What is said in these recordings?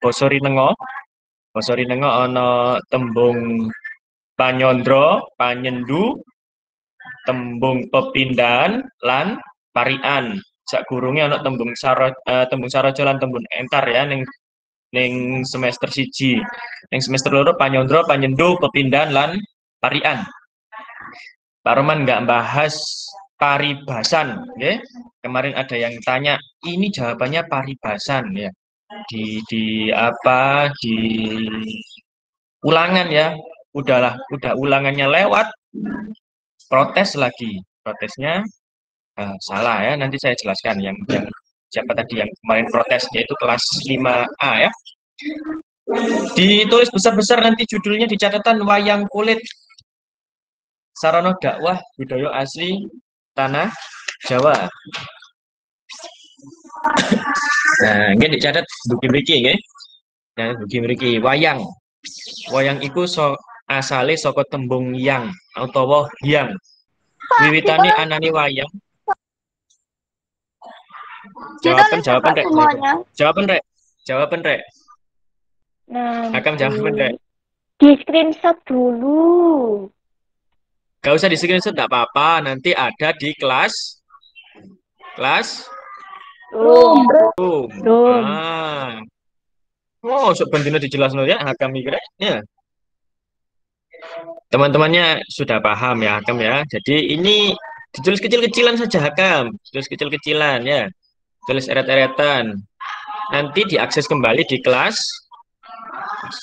basa Rinengo. Basa Rinengo ana tembung panyandra, panyendu, tembung pepindhan lan parian. Sakgurunge ana tembung saraja lan tembung entar ya ning semester 1. Ning semester 2 panyandra, panyendu, pepindhan lan parian. Pak Roman nggak bahas paribasan, ya. Kemarin ada yang tanya, ini jawabannya paribasan ya. Di apa di ulangan ya. Udah ulangannya lewat, protes lagi. Protesnya salah ya. Nanti saya jelaskan yang siapa tadi yang kemarin protes yaitu kelas 5A ya. Ditulis besar-besar nanti judulnya di catatan wayang kulit. Sarana dakwah budaya asli tanah Jawa. Nah, ini dicatat buku mriki nggih. Ya, buku mriki wayang. Wayang iku asale saka tembung yang utawa hyang. Wiwitane anane wayang. Jawaban rek. Jawaban rek. Akan jawaban rek. Di screenshot dulu. Gak usah di screenshot, enggak apa-apa. Nanti ada di kelas Room. Ah. Oh, sebenarnya dijelaskan ya, Hakam mikirnya. Ya. Teman-temannya sudah paham ya, Hakam ya. Jadi ini ditulis kecil-kecilan saja, Hakam. Tulis kecil-kecilan ya. Tulis eret-eretan. Nanti diakses kembali di kelas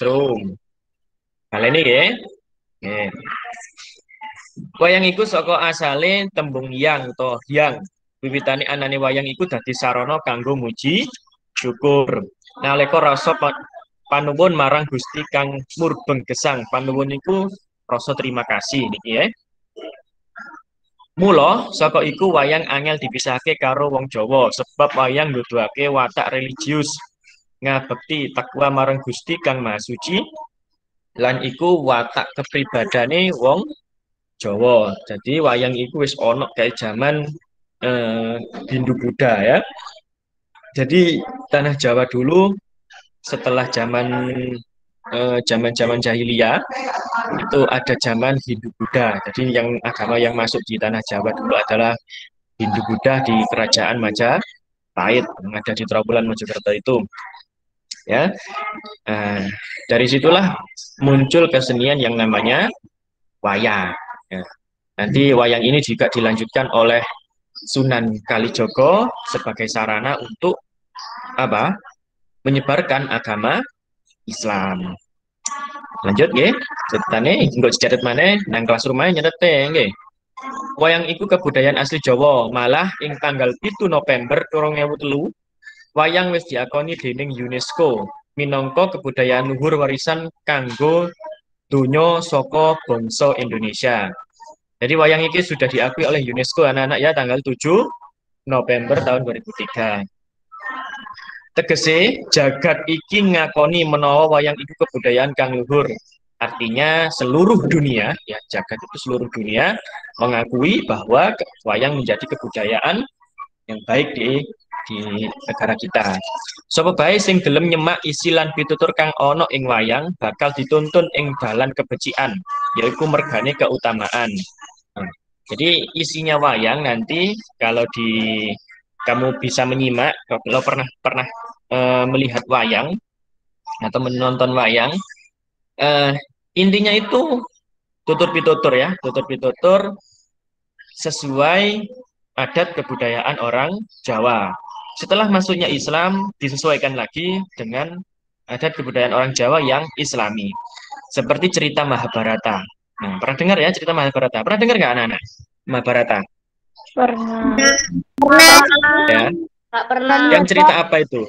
room. Kali ini ya. Ya. Wayang iku saka asale tembung yang to hyang. Wiwitane anane wayang iku dadi sarana kanggo muji syukur. Nalika rasa panuwun marang Gusti kang murbeng gesang. Panuwun iku rasa terima kasih niki ya. Mula saka iku wayang angel dipisahke karo wong Jawa sebab wayang nuduhake watak religius ngabekti takwa marang Gusti kang Maha Suci lan iku watak kepribadane wong Jawa. Jadi wayang iku wis ana kayak zaman Hindu Buddha ya. Jadi tanah Jawa dulu setelah zaman jahiliyah itu ada zaman Hindu Buddha. Jadi yang agama yang masuk di tanah Jawa dulu adalah Hindu Buddha di kerajaan Majapahit yang ada di Trawulan Mojokerto itu. Ya, dari situlah muncul kesenian yang namanya wayang. Ya. Nanti wayang ini juga dilanjutkan oleh Sunan Kalijogo sebagai sarana untuk apa? Menyebarkan agama Islam. Lanjut nggih, ceritane engko dicatet maneh nang kelas rumah nyetete nggih. Wayang iku kebudayaan asli Jawa, malah ing tanggal 7 November 2003 wayang wis diakoni dening UNESCO minangka kebudayaan luhur warisan kanggo donya saka bangsa Indonesia. Jadi wayang ini sudah diakui oleh UNESCO anak-anak ya tanggal 7 November tahun 2003. Tegese jagat iki ngakoni menawa wayang iku kebudayaan kang luhur. Artinya seluruh dunia, ya jagat itu seluruh dunia mengakui bahwa wayang menjadi kebudayaan yang baik di negara kita. Sapa bae sing gelem nyemak isi lan pitutur kang ana ing wayang bakal dituntun ing dalan kebecikan, yaitu mergane keutamaan. Nah, jadi isinya wayang nanti kalau kamu bisa menyimak, kalau pernah melihat wayang atau menonton wayang, intinya itu tutur pitutur ya, tutur pitutur sesuai adat kebudayaan orang Jawa. Setelah masuknya Islam disesuaikan lagi dengan adat kebudayaan orang Jawa yang Islami. Seperti cerita Mahabharata. Nah, pernah dengar ya cerita Mahabharata? Pernah dengar nggak anak-anak? Mahabharata. Pernah. Ya. Nggak pernah. Yang cerita apa itu?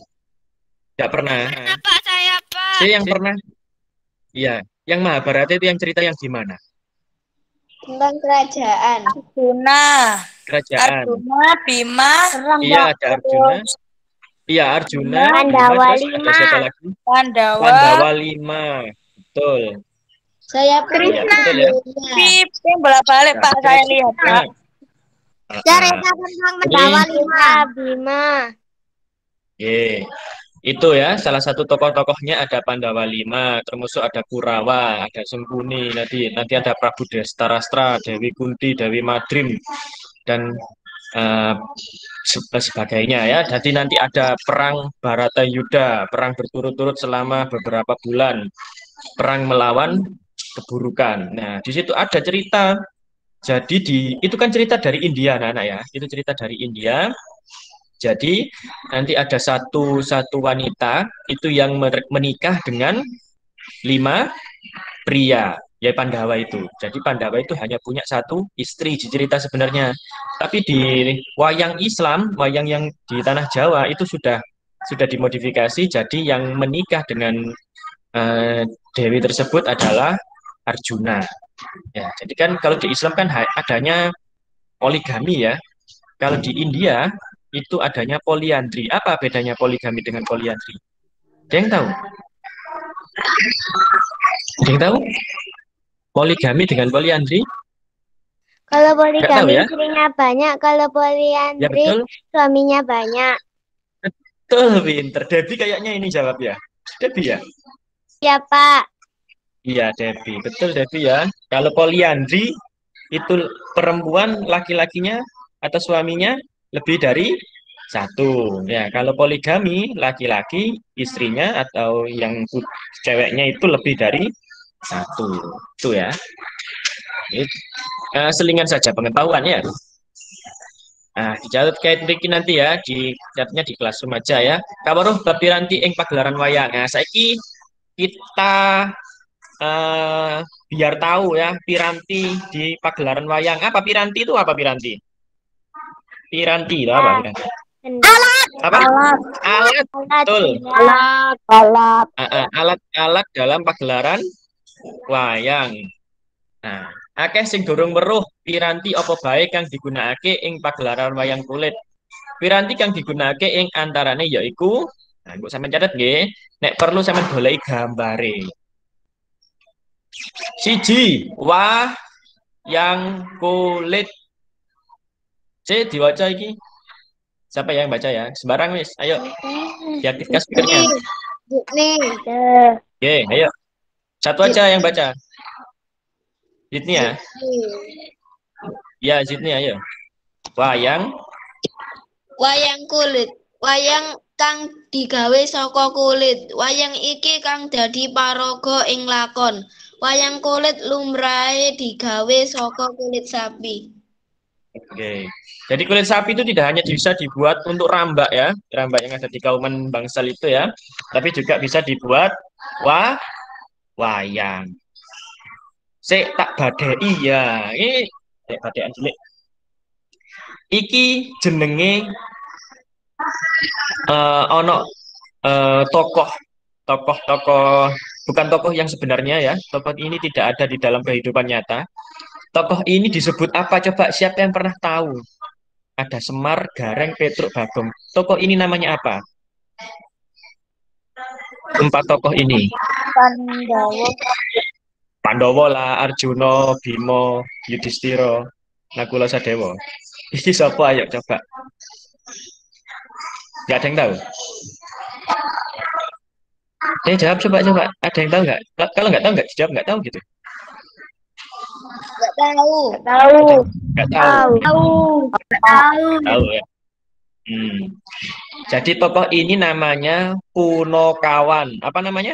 Nggak pernah. Pernah Pak, saya Pak. Saya yang pernah. Iya, yang Mahabharata itu yang cerita yang gimana? Tentang kerajaan. Kerajaan. Arjuna, Bima, Iya, ada Arjuna. Iya, Arjuna. Pandawa Bima, terus ada siapa lagi? Pandawa 5. Betul. Saya Iya, betul ya. yang bolak-balik Pak, saya lihat Pak. Cerita tentang Pandawa 5. Bima. Ye. Itu ya, salah satu tokoh-tokohnya ada Pandawa Lima, termasuk ada Kurawa, ada Sengkuni, nanti ada Prabu Destarastra, Dewi Kunti, Dewi Madrim, dan eh, sebagainya ya. Jadi nanti ada perang Baratayuda, perang berturut-turut selama beberapa bulan, perang melawan keburukan. Nah, di situ ada cerita. Jadi itu kan cerita dari India, anak-anak ya. Itu cerita dari India. Jadi nanti ada satu wanita itu yang menikah dengan 5 pria, ya Pandawa itu. Jadi Pandawa itu hanya punya satu istri di cerita sebenarnya. Tapi di wayang Islam, wayang yang di tanah Jawa itu sudah dimodifikasi. Jadi yang menikah dengan eh, Dewi tersebut adalah Arjuna. Ya, jadi kan kalau di Islam kan adanya poligami ya. Kalau di India itu adanya poliandri. Apa bedanya poligami dengan poliandri? Ada yang tahu? Ada yang tahu? Poligami dengan poliandri? Kalau Nggak tahu poligami ya? istrinya banyak, kalau Ya poliandri betul. suaminya banyak. Betul, pinter. Debbie kayaknya ini jawab ya. Debbie ya? Ya, Pak. Iya, Debbie. Betul, Debbie ya. Kalau poliandri itu perempuan laki-lakinya atau suaminya lebih dari satu. Ya, kalau poligami laki-laki istrinya atau yang ceweknya itu lebih dari satu. Itu ya. Selingan saja pengetahuan ya. Nah, dicatat kayak Ricky nanti ya, dicatatnya di kelas remaja ya. Kawaruh bab piranti ing pagelaran wayang. Nah, saiki kita biar tahu ya piranti di pagelaran wayang. Apa piranti itu apa piranti? Piranti itu apa piranti? Apa? Alat. Alat, betul. Alat. Alat. Alat-alat dalam pagelaran wayang. Nah, akeh sing durung weruh piranti apa bae kang digunakake ing pagelaran wayang kulit. Piranti kang digunakake ing antarane yaiku, nah mbok sampeyan catet nggih, nek perlu sampeyan goleki gambare. Siji, wayang kulit. C diwaca iki. Siapa yang baca ya? Sembarang wis. Ayo, diaktifkan speakernya. Nih, Oke, ayo. Satu aja yang baca. Zidni ya. Ya, Zidni ayo. Wayang wayang kulit. Wayang kang digawe saka kulit. Wayang iki kang dadi paraga ing lakon. Wayang kulit lumrahe digawe saka kulit sapi. Oke. Jadi kulit sapi itu tidak hanya bisa dibuat untuk rambak ya, rambak yang ada di Kauman Bangsal itu ya, tapi juga bisa dibuat wayang. Sik tak badai ya. Ini badean cilik. Iki jenenge ono tokoh bukan tokoh yang sebenarnya ya. Tokoh ini tidak ada di dalam kehidupan nyata. Tokoh ini disebut apa coba? Siapa yang pernah tahu? Ada Semar, Gareng, Petruk, Bagong. Tokoh ini namanya apa? 4 tokoh ini. Pandawa. Pandowo lah, Arjuna, Bimo, Yudhistira, Nakula Sadewa. Ini siapa ayo coba? Gak ada yang tahu? Jawab coba. Ada yang tahu nggak? Kalau nggak tahu nggak dijawab nggak tahu gitu. Gak tahu. Tahu. Nggak tahu. Tahu. Tahu ya. Jadi tokoh ini namanya Punokawan. Apa namanya?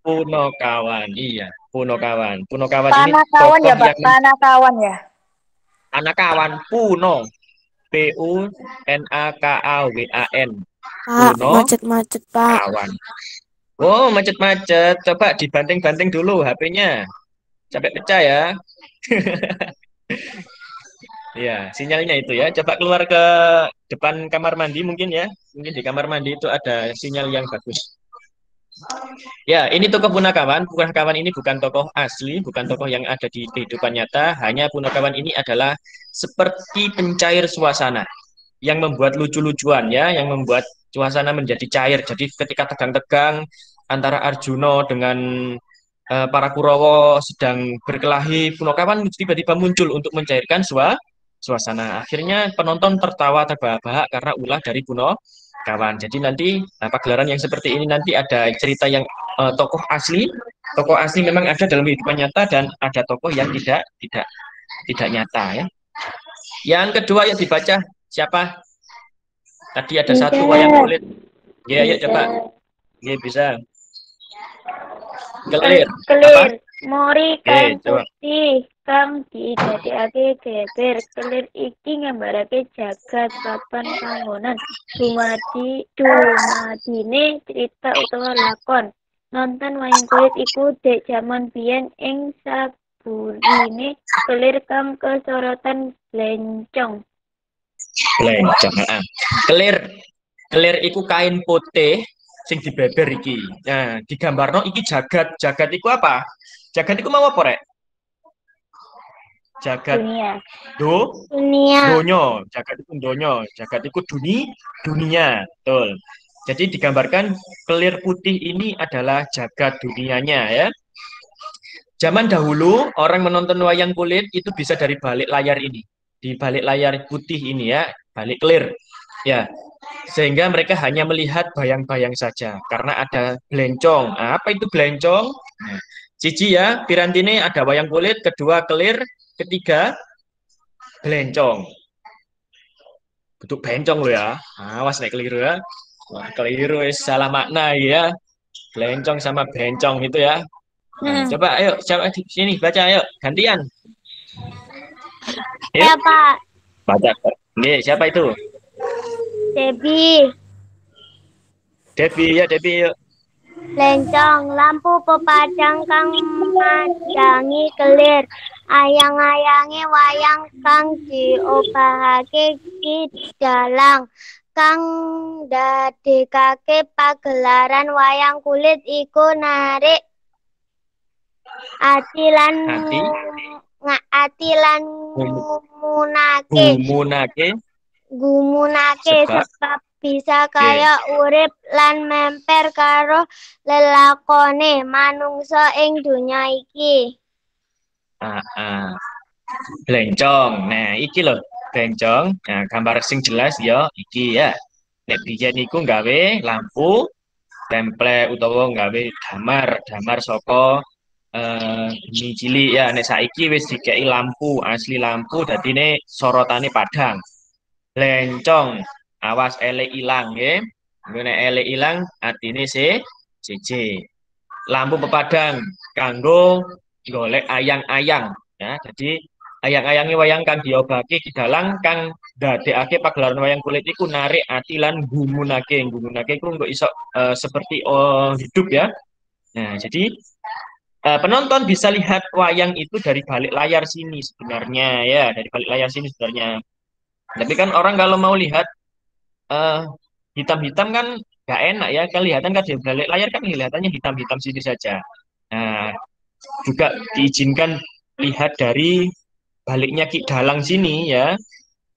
Punokawan. Iya, Punokawan. Punokawan ini Panakawan ya, tokoh Pak. yang Panakawan ya. Panakawan Puno. Punakawan. Pak, Puno macet-macet, Pak. kawan. Oh, macet-macet. Coba dibanting-banting dulu HP-nya. Sampai pecah ya. Ya, sinyalnya itu ya. Coba keluar ke depan kamar mandi mungkin ya. Mungkin di kamar mandi itu ada sinyal yang bagus. Ya, ini tokoh Punakawan. Punakawan ini bukan tokoh asli, bukan tokoh yang ada di kehidupan nyata. Hanya Punakawan ini adalah seperti pencair suasana yang membuat lucu-lucuan ya, yang membuat suasana menjadi cair. Jadi ketika tegang-tegang antara Arjuna dengan para Kurawa sedang berkelahi, Punakawan tiba-tiba muncul untuk mencairkan suasana. Akhirnya penonton tertawa terbahak-bahak karena ulah dari Punakawan. Jadi nanti pagelaran yang seperti ini nanti ada cerita yang tokoh asli memang ada dalam kehidupan nyata dan ada tokoh yang tidak nyata ya. Yang kedua yang dibaca siapa? Tadi ada satu wayang kulit. Ya, ya coba. Ya bisa. Kelir. Kelir. Mori Oke, kang coba. putih kang didadekake geber. Kelir iki nggambarake jagat papan panggonan. Dumadine cerita utawa lakon. Nonton wayang kulit iku dek jaman biyen ing saburine kelir kang kesorotan blencong. Blencong. Kelir iku kain putih sing dibeber iki. Nah, digambarno iki jagat. Jagat iku apa? Jagat iku mau apa, Rek? Jagat Dunia. dunia. Jagat iku donya. Jagat iku dunia. Betul. Jadi digambarkan kelir putih ini adalah jagat dunianya ya. Zaman dahulu orang menonton wayang kulit itu bisa dari balik layar ini. Di balik layar putih ini ya, balik kelir. Ya, sehingga mereka hanya melihat bayang-bayang saja karena ada blencong. Nah, apa itu blencong? Nah, siji ya, Pirantine ada wayang kulit, kedua kelir, ketiga blencong. Bentuk bencong lo ya. Awas nek keliru ya. Wah, keliru salah makna ya. Blencong sama bencong itu ya. Nah, coba ayo siapa di sini baca ayo gantian. Yuk, Siapa? baca. Nih, siapa itu? Debi. Devi yuk. Lencong lampu pepadang kang madangi kelir. Ayang-ayange wayang kang diobahake ki dalang. Kang dadekake pagelaran wayang kulit iku narik ati lan gumunake sebab bisa kaya urip lan memper karo lelakone manungsa ing donya iki. Blencong. Nah, iki loh, blencong. Nah, gambar sing jelas ya iki ya. Nek biyen niku nggawe lampu template utawa nggawe damar saka ini cilik ya. Nek saiki wis dikeki lampu, asli lampu dadine sorotane padhang. Blencong. Awas elek ilang nggih. Nek elek ilang artine siji. Lampu pepadang kanggo golek ayang-ayang ya. Jadi ayang-ayange wayang kang diobake ki dalang kang ndadekake pagelaran wayang kulit iku narik ati lan gumunake iku kok iso seperti hidup ya. Nah, jadi penonton bisa lihat wayang itu dari balik layar sini sebenarnya ya, dari balik layar sini sebenarnya. Tapi kan orang kalau mau lihat hitam-hitam kan nggak enak ya, kelihatan kan di balik layar kan kelihatannya hitam-hitam sini saja. Nah, juga diizinkan lihat dari baliknya Ki Dalang sini ya.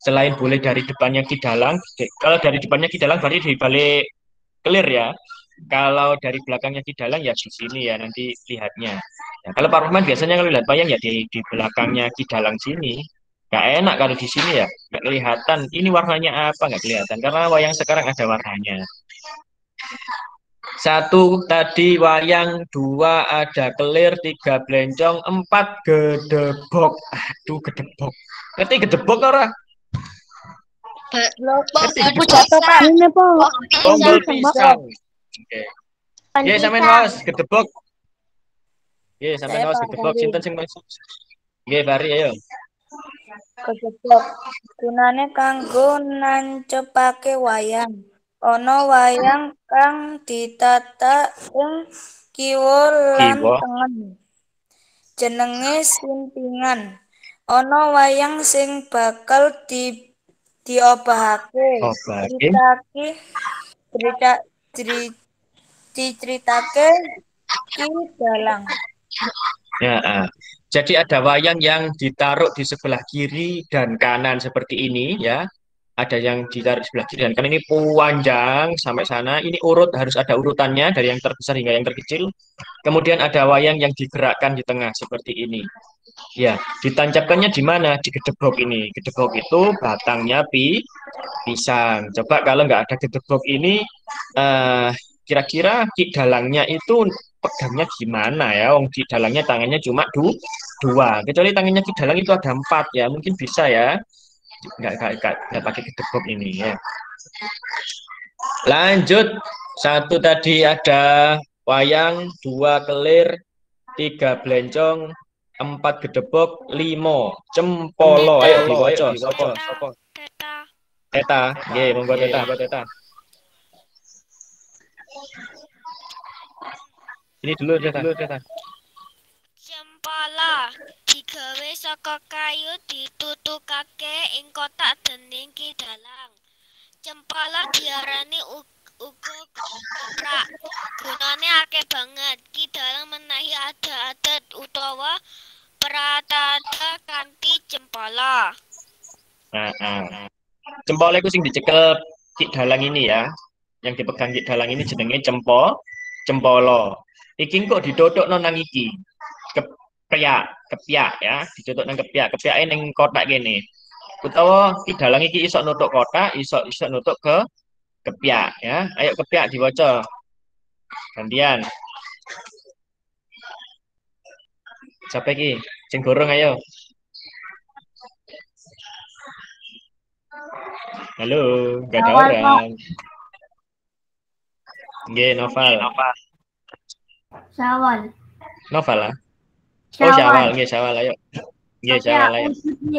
Selain boleh dari depannya Ki Dalang, kalau dari depannya Ki Dalang berarti di balik kelir ya. Kalau dari belakangnya Ki Dalang ya di sini ya nanti lihatnya. Ya, kalau Pak Rahman biasanya kalau lihat wayang ya di belakangnya Ki Dalang sini. Gak enak kalau di sini ya, nggak kelihatan. Ini warnanya apa nggak kelihatan karena wayang sekarang ada warnanya. Satu tadi wayang, dua ada kelir, tiga blencong, empat gedebok. Aduh, gedebok. Ngerti gedebok ora? Aku jatuh, Pak. Ini po. Tombol pisang. Oke. Ye, sampean waos gedebok. Ye, sampean waos gedebok. Sinten sing masuk? Nggih, Fari ayo. Gedebok gunane kanggo nancepake wayang. Ana wayang kang ditata ing kiwa lan tengen. Jenenge simpingan. Ana wayang sing bakal diobahake. Diceritake Ki Dalang. Ya, jadi ada wayang yang ditaruh di sebelah kiri dan kanan seperti ini ya. ada yang ditarik sebelah kiri dan kanan ini panjang sampai sana. Ini urut harus ada urutannya dari yang terbesar hingga yang terkecil. Kemudian ada wayang yang digerakkan di tengah seperti ini. Ya, ditancapkannya di mana? Di gedebok ini. Gedebok itu batangnya pisang. Coba kalau nggak ada gedebok ini, kira-kira Ki Dalangnya itu pegangnya gimana ya? Wong Ki Dalangnya tangannya cuma dua. Kecuali tangannya Ki Dalang itu ada 4 ya, mungkin bisa ya. Nggak pakai gedebok ini ya. Lanjut, 1 tadi ada wayang, 2 kelir, 3 blencong, 4 gedebok, 5 cempolo. Ayo diwaca. Sapa? Teta. Nggih, monggo Teta. Ini dulu Teta. Cempala digawe saka kayu ditutukake ing kotak dening Ki Dalang. Cempala diarani uga ketoprak. Gunane akeh banget. Ki Dalang menahi adat-adat utawa pratata kanthi cempala. Cempala iku sing dicekel Ki Dalang ini ya. Yang dipegang Ki Dalang ini jenenge cempolo. Iki kok didodokno nang iki. Kepyak ya, ditutuk nang kepyak. Kepyake ning kotak kene. Utawa Ki Dalang iki iso nutuk kotak, iso nutuk ke kepyak ya. Ayo kepyak diwaca. Gantian. Siapa iki? Sing gorong ayo. Halo, enggak ada orang. Nggih, Noval. Syawal. Noval lah. Oh, Syawal, nggih Syawal ayo. Nggih, Syawal ayo.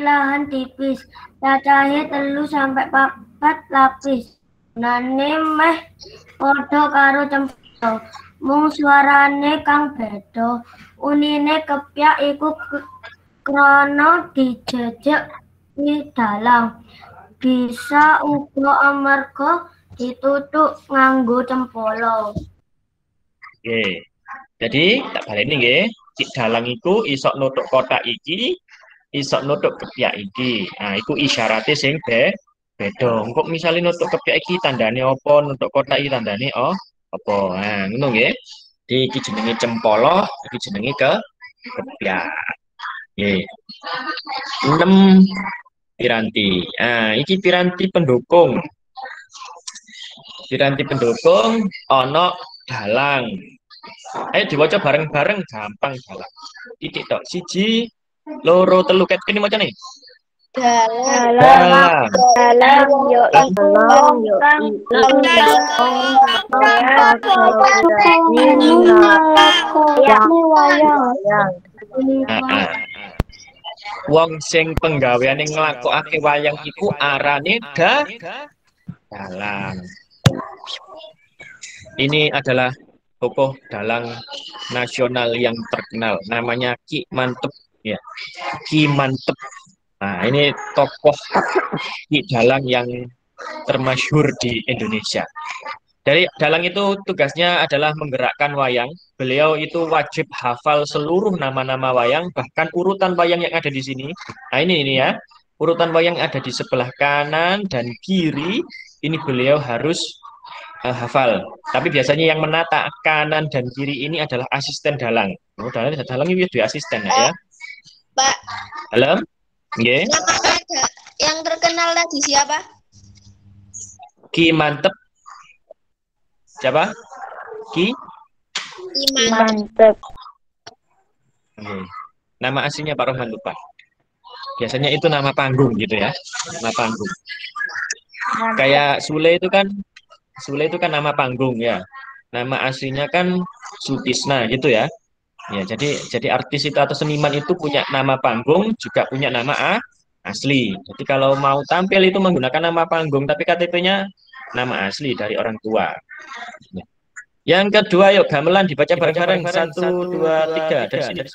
Lahan tipis, cacahe 3 sampai 4 lapis. Nane meh padha karo cempala. Mung suarane kang beda. Unine kepyak iku krana dijejek Ki Dalang. Bisa uga amarga ditutuk nganggo cempala. Nggih. Jadi tak baleni nggih. Ki Dalang iku iso nutuk kotak iki, iso nutuk kepyak iki. Nah, iku isyarate sing beda. Engko misale nutuk kepyak iki tandane apa, nutuk kotak iki tandane apa. Nah, ngono nggih. Iki jenenge cempala, iki jenenge kepyak. Nggih. 6 piranti. Nah, iki piranti pendukung. Piranti pendukung ana dalang. Ayo diwaca bareng-bareng gampang dalang. Titik tok. 1, 2, 3 ket kene macane. Dalang. Dalang yo Wong sing penggaweane nglakokake wayang iku arane dalang. Ini adalah tokoh dalang nasional yang terkenal, namanya Ki Mantep ya. Ki Mantep. Nah, ini tokoh Ki Dalang yang termasyhur di Indonesia. Dari dalang itu tugasnya adalah menggerakkan wayang. Beliau itu wajib hafal seluruh nama-nama wayang, bahkan urutan wayang yang ada di sini. Nah, ini ya. Urutan wayang ada di sebelah kanan dan kiri. Ini beliau harus hafal. Tapi biasanya yang menata kanan dan kiri ini adalah asisten dalang. Oh, dalang ini dia asisten ya. Pak. Halo? Nggih. Yang terkenal tadi siapa? Ki Mantep. Siapa? Ki Mantep. Oke. Nama aslinya Pak Rohman lupa. Biasanya itu nama panggung gitu ya. Nama panggung. Kayak Sule itu kan nama panggung ya. Nama aslinya kan Sutisna gitu ya. Ya, jadi artis itu atau seniman itu punya nama panggung, juga punya nama asli. Jadi kalau mau tampil itu menggunakan nama panggung, tapi KTP-nya nama asli dari orang tua. Ya. Yang kedua, yuk gamelan dibaca bareng-bareng. 1, 2, 3 dari sini.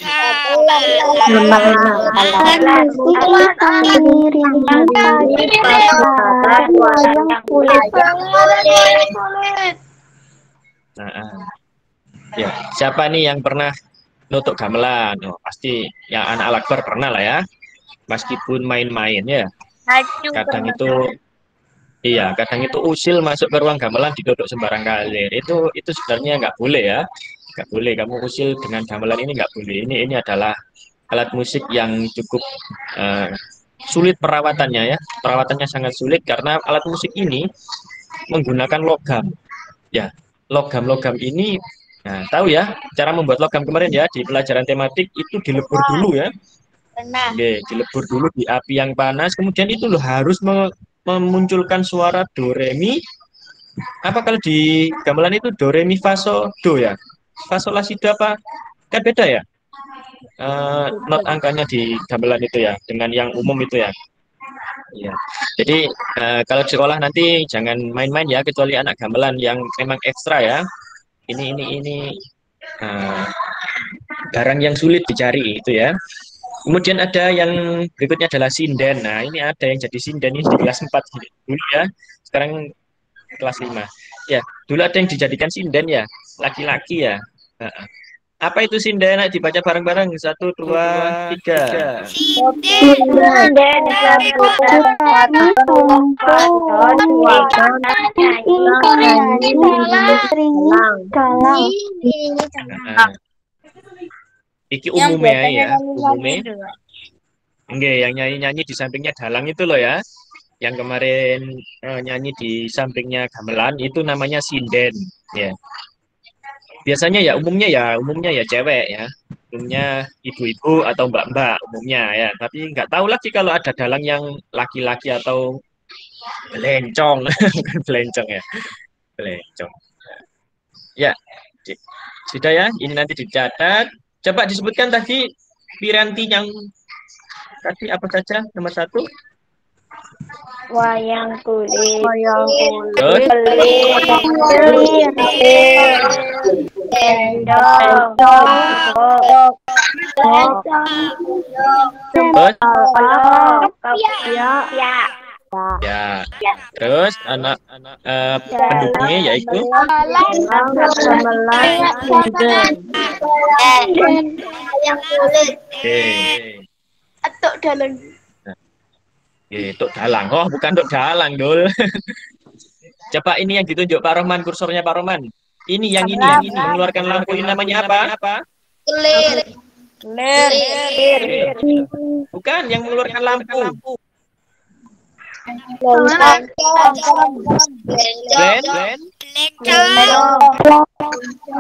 Nah, ya, siapa nih yang pernah nutuk gamelan? Oh, pasti yang anak Al-Akbar pernah lah ya. Meskipun main-main ya. Kadang itu Iya, kadang itu usil masuk ke ruang gamelan didodok sembarang kali. Itu sebenarnya nggak boleh ya. Nggak boleh kamu usil dengan gamelan ini nggak boleh. Ini adalah alat musik yang cukup eh, sulit perawatannya ya. Perawatannya sangat sulit karena alat musik ini menggunakan logam. Ya, logam-logam ini, nah tahu ya cara membuat logam kemarin ya di pelajaran tematik itu dilebur dulu ya. Pernah. Oke, dilebur dulu di api yang panas, kemudian itu loh harus memunculkan suara do re mi. Apa kalau di gamelan itu do re mi fa so do ya? Fa sol la si do apa? Kan beda ya. Not angkanya di gamelan itu ya dengan yang umum itu ya. Iya. Jadi kalau di sekolah nanti jangan main-main ya kecuali anak gamelan yang memang ekstra ya. Ini eh, barang yang sulit dicari itu ya. Kemudian ada yang berikutnya adalah sinden. Nah, ini ada yang jadi sinden ini di kelas 4 dulu ya. Sekarang kelas 5. Ya, dulu ada yang dijadikan sinden ya, laki-laki ya. Nah, apa itu sinden? Nah, dibaca bareng-bareng. 1, 2, 3. Sinden Dan dari kita kota Nah, iki Yang umumnya biasanya ya, nyanyi-nyanyi umumnya. itu, Kak. Enggak, yang nyanyi-nyanyi di sampingnya dalang itu loh ya. Yang kemarin nyanyi di sampingnya gamelan itu namanya sinden ya. Biasanya umumnya ya cewek ya. Umumnya ibu-ibu atau mbak-mbak umumnya ya. Tapi nggak tahu lagi kalau ada dalang yang laki-laki atau belencong. Bukan belencong ya. Belencong. Ya, sudah ya. Ini nanti dicatat. Coba disebutkan tadi piranti yang tadi apa saja nomor 1? wayang kulit, Terus kelir, gendong, terus ya, ya. Terus anak pendukungnya yaitu Wayang kulit. oke. Atuk dalam. Tuk dalang. Oh, bukan tuk dalang, Dul. Coba ini yang ditunjuk Pak Rohman, kursornya Pak Rohman. Ini yang mengeluarkan lampu ini namanya apa? Kelir. Lir. Bukan, yang mengeluarkan lampu. Glenn,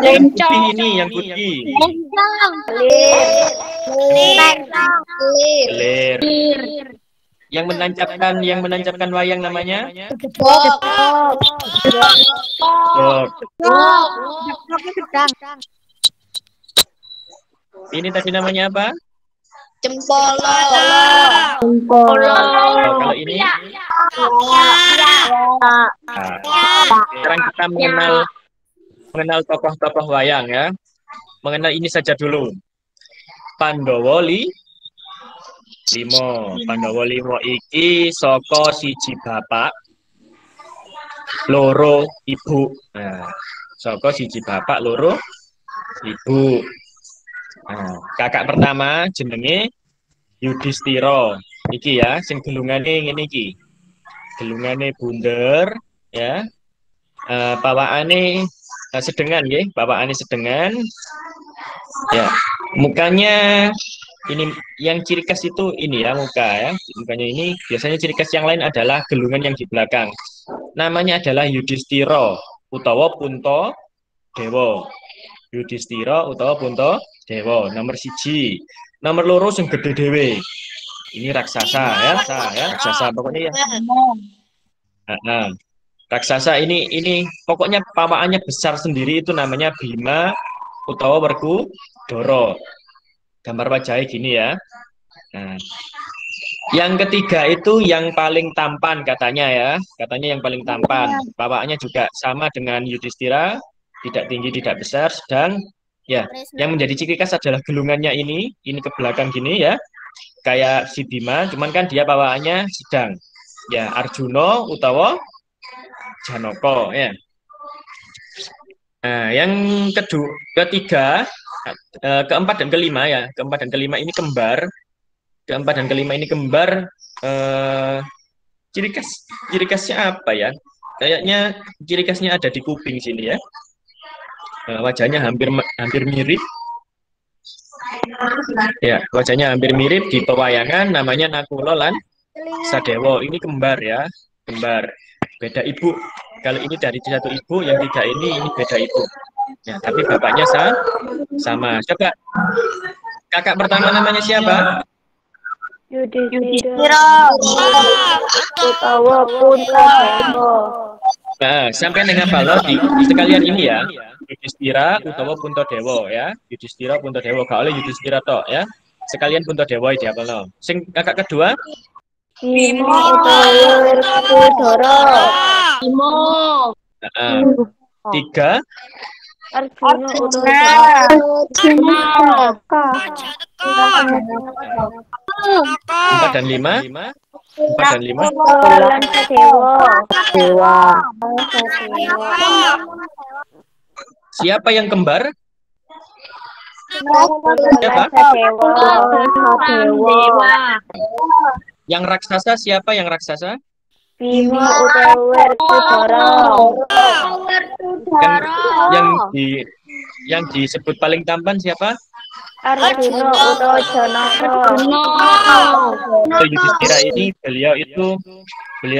yang putih ini, yang putih. Kelir. Kelir. Yang menancapkan wayang namanya? Oh, ini tadi namanya apa? Cempolo. Oh, kalau ini? Nah, sekarang kita mengenal tokoh-tokoh wayang ya. Mengenal ini saja dulu. Pandhawa Limo. Pandhawa Limo iki saka siji bapak, loro ibu. Nah, saka siji bapak, loro ibu. Nah, kakak pertama jenenge Yudhistira. Iki ya, sing gelungane ngene iki. Gelungane bunder ya. Pawakane sedengan nggih, pawakane sedengan. Ya, mukanya ini yang ciri khas itu ini ya muka ya. Mukanya ini biasanya ciri khas yang lain adalah gelungan yang di belakang. Namanya adalah Yudhistira utawa Punta Dewa. Yudhistira utawa Punta Dewa nomor 1. Nomor loro sing gede dhewe. Ini raksasa ya, raksasa pokoknya ya. Nah, raksasa ini pokoknya pawakannya besar sendiri itu namanya Bima utawa Werkudara. Gambar wajahnya gini ya. Nah, yang ketiga itu yang paling tampan katanya ya. Katanya yang paling tampan. Pawakannya juga sama dengan Yudhistira, tidak tinggi, tidak besar, sedang ya. Yang menjadi ciri khas adalah gelungannya ini ke belakang gini ya. Kayak si Bima, cuman kan dia pawakannya sedang. Ya, Arjuna utawa Janaka ya. Nah, yang ketiga, keempat dan kelima ya. Keempat dan kelima ini kembar. Keempat dan kelima ini kembar ciri khasnya apa ya? Kayaknya ciri khasnya ada di kuping sini ya. Wajahnya hampir mirip. Ya, wajahnya hampir mirip di pewayangan namanya Nakula lan Sadewo. Ini kembar ya, kembar. Beda ibu. Kalau ini dari satu ibu, yang tiga ini beda ibu. Ya, tapi bapaknya sama. Coba kakak pertama namanya siapa? Yudhistira utawa Puntadewa. Nah, sampai dengan hafal di sekalian ini ya. Yudhistira utawa Puntadewa ya. Yudhistira Puntadewa, gak oleh Yudhistira tok ya. Sekalian Puntadewa iki hafalno. Sing kakak kedua Bima utawa Werkudara. Bimo. Tiga Arjuna utawa empat dan lima. lan Sadewa. Siapa yang kembar? Siapa? Sadewa. Yang raksasa siapa yang raksasa? Bima utawa Werkudara. Yang disebut paling tampan siapa? Arjuna utawa Janaka. Yudhistira ini beliau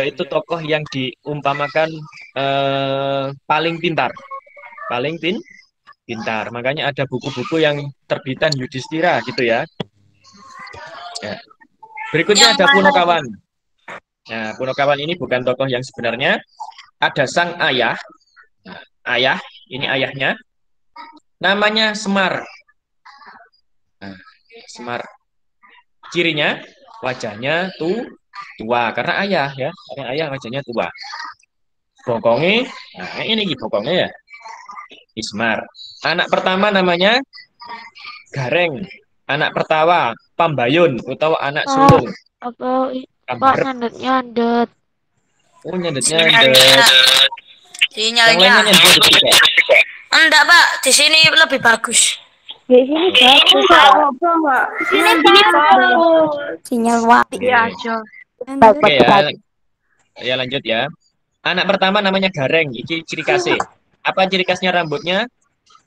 itu tokoh yang diumpamakan paling pintar. Pintar. Makanya ada buku-buku yang terbitan Yudhistira gitu ya. Ya. Berikutnya ada Punokawan. Nah, Punokawan ini bukan tokoh yang sebenarnya. Ada sang ayah. Nah, ayah, ini ayahnya. Namanya Semar. Nah, Semar. Cirinya wajahnya tua karena ayah ya. Karena ayah wajahnya tua. Bokongnya, nah ini bokongnya ya. Semar. Anak pertama namanya Gareng. Anak pertama Pambayun utawa anak sulung. Apa Pak nyandet? Oh, nyandet. Yang Sinyalnya. lainnya nyandet juga. Enggak, Pak. Di sini lebih bagus. Di sini bagus, Pak. Sini bagus. Sinyal wapi aja. Oke ya. Ya lanjut ya. Anak pertama namanya Gareng. Ini ciri khasnya. Apa ciri khasnya rambutnya?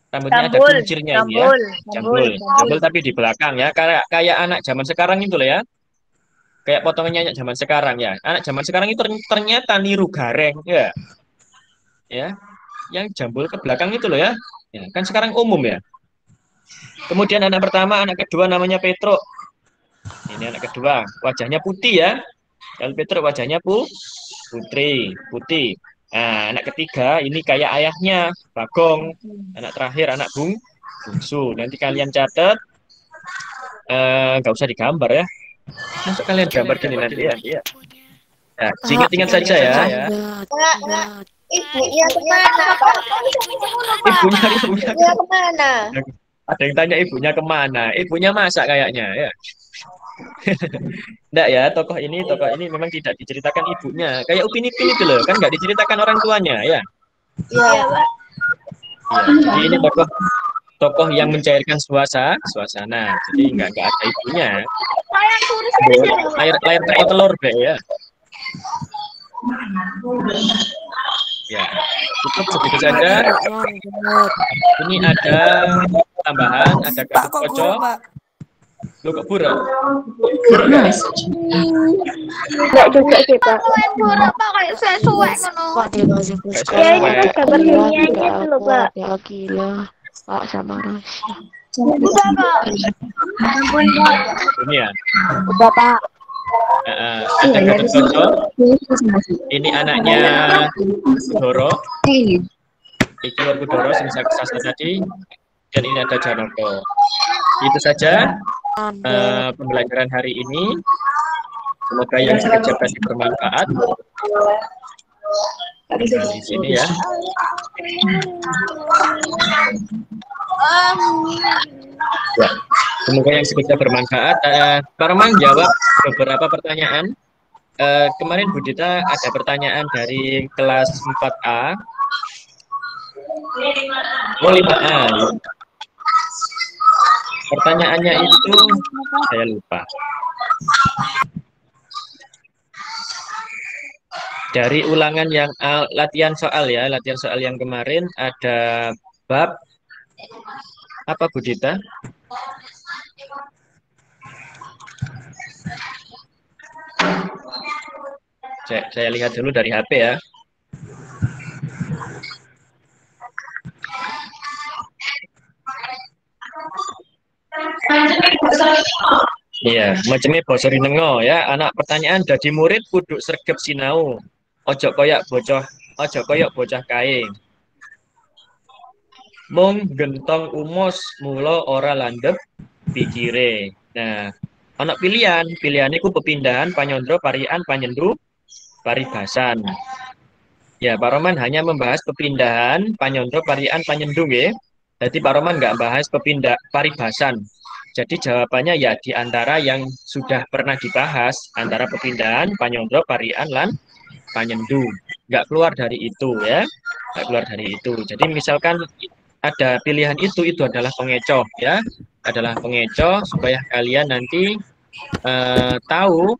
Rambutnya ada kuncirnya ini ya. Jambul tapi di belakang ya. Kayak anak zaman sekarang itu loh ya. Kayak potongannya anak zaman sekarang ya. Anak zaman sekarang itu ternyata niru Gareng ya. Ya. Yang jambul ke belakang itu loh ya. Ya, kan sekarang umum ya. Kemudian anak pertama, anak kedua namanya Petro. Ini anak kedua, wajahnya putih ya. Kalau Petro wajahnya putih. Nah, anak ketiga ini kayak ayahnya, Bagong. Anak terakhir anak bungsu. Nanti kalian catat. Nggak usah digambar ya. Masuk kalian gambar gini nanti ya. Nah, ingat saja ya. Ibunya kemana, Pak? Ibunya Kemana? Ada yang tanya ibunya kemana? Ibunya masak kayaknya ya. Enggak ya, tokoh ini memang tidak diceritakan ibunya. Kayak Upin Ipin itu loh, kan nggak diceritakan orang tuanya ya. Iya, Pak. Ya, jadi ini tokoh yang mencairkan suasana. Jadi nggak ada ibunya. Layar teko telur be ya. Ya, cukup segitu saja. Ini ada tambahan, ada Gatot Kaca. Lo kok buruk? Guys. Enggak juga sih, Pak. Buruk Pak kayak sesuai ngono. Ya, itu kan gambar dunianya itu loh, Pak. Ya gila, Pak sama Rasya. Udah, Pak. Ini ya. Udah Pak. Ada Gatot Kaca. Ini anaknya Doro. Iki Werkudara sing sastra tadi. Dan ini ada Janaka. Itu saja pembelajaran hari ini. Semoga yang saya jabat bermanfaat. Di sini ya. Ya. Semoga yang sebutnya bermanfaat. Pak Roman jawab beberapa pertanyaan. Kemarin Bu Dita ada pertanyaan dari kelas 4A. Oh, 5A. Pertanyaannya itu saya lupa. Dari ulangan yang latihan soal ya, latihan soal yang kemarin ada bab apa Bu Dita? Saya lihat dulu dari HP ya. Iya, macamnya basa rinengo ya. Anak pertanyaan dadi murid kudu sregep sinau. Ojo koyok bocah kae. Mung gentong umos mula ora landhep pikire. Nah, ana pilihan iku pepindahan, panyondro, parian, panyendu, paribasan. Ya, Pak Roman hanya membahas pepindahan, panyondro, parian, panyendu nggih. Jadi Pak Roman nggak bahas paribasan. Jadi jawabannya ya di antara yang sudah pernah dibahas antara pepindahan, panyondro, parian, lan panyendu. Nggak keluar dari itu ya. Nggak keluar dari itu. Jadi misalkan ada pilihan itu adalah pengecoh ya. Adalah pengecoh supaya kalian nanti tahu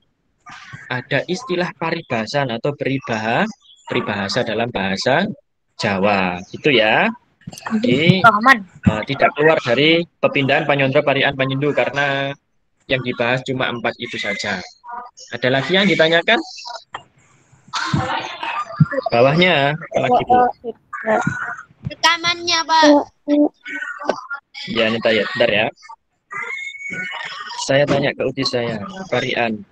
ada istilah paribasan atau peribahasa dalam bahasa Jawa. Itu ya. Jadi tidak keluar dari pepindahan, panyondro, parian, panyendu karena yang dibahas cuma 4 itu saja. Ada lagi yang ditanyakan? Bawahnya lagi Bu. Rekamannya, Pak. Ya, ini tanya, bentar ya. Saya tanya ke uti saya, parian.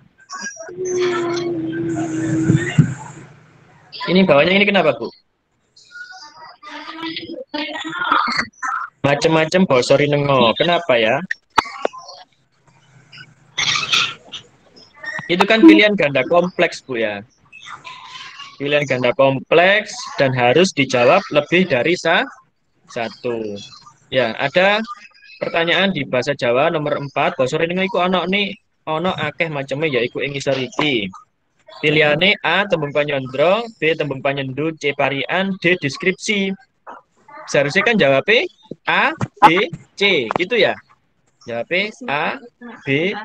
Ini bawahnya ini kenapa, Bu? Macem-macem basa rinengo. Kenapa ya? Itu kan pilihan ganda kompleks, Bu ya. Pilihan ganda kompleks dan harus dijawab lebih dari satu. Ya, ada pertanyaan di bahasa Jawa nomor 4. Basa rinengo iku ono akeh maceme yaiku ing ngisor iki. Pilihane A tembung panyondro, B tembung panyendu, C parian, D deskripsi. Seharusnya kan jawabnya A, B, C, gitu ya. Jawabnya A, B,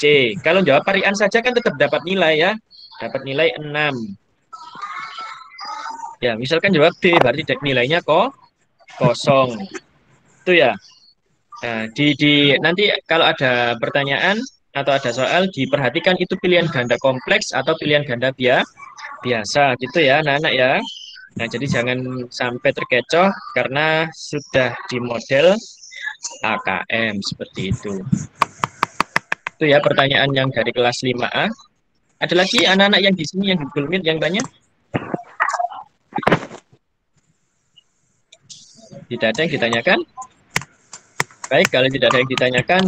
C. Kalau jawab parian saja kan tetap dapat nilai ya. Dapat nilai 6. Ya, misalkan jawab D, berarti nilainya kosong. Itu ya. Nah, nanti kalau ada pertanyaan atau ada soal, diperhatikan itu pilihan ganda kompleks atau pilihan ganda biasa gitu ya anak-anak ya. Nah, jadi jangan sampai terkecoh karena sudah di model AKM seperti itu. Itu ya pertanyaan yang dari kelas 5A. Ada lagi anak-anak yang di sini yang di Google Meet yang tanya? Tidak ada yang ditanyakan? Baik, kalau tidak ada yang ditanyakan,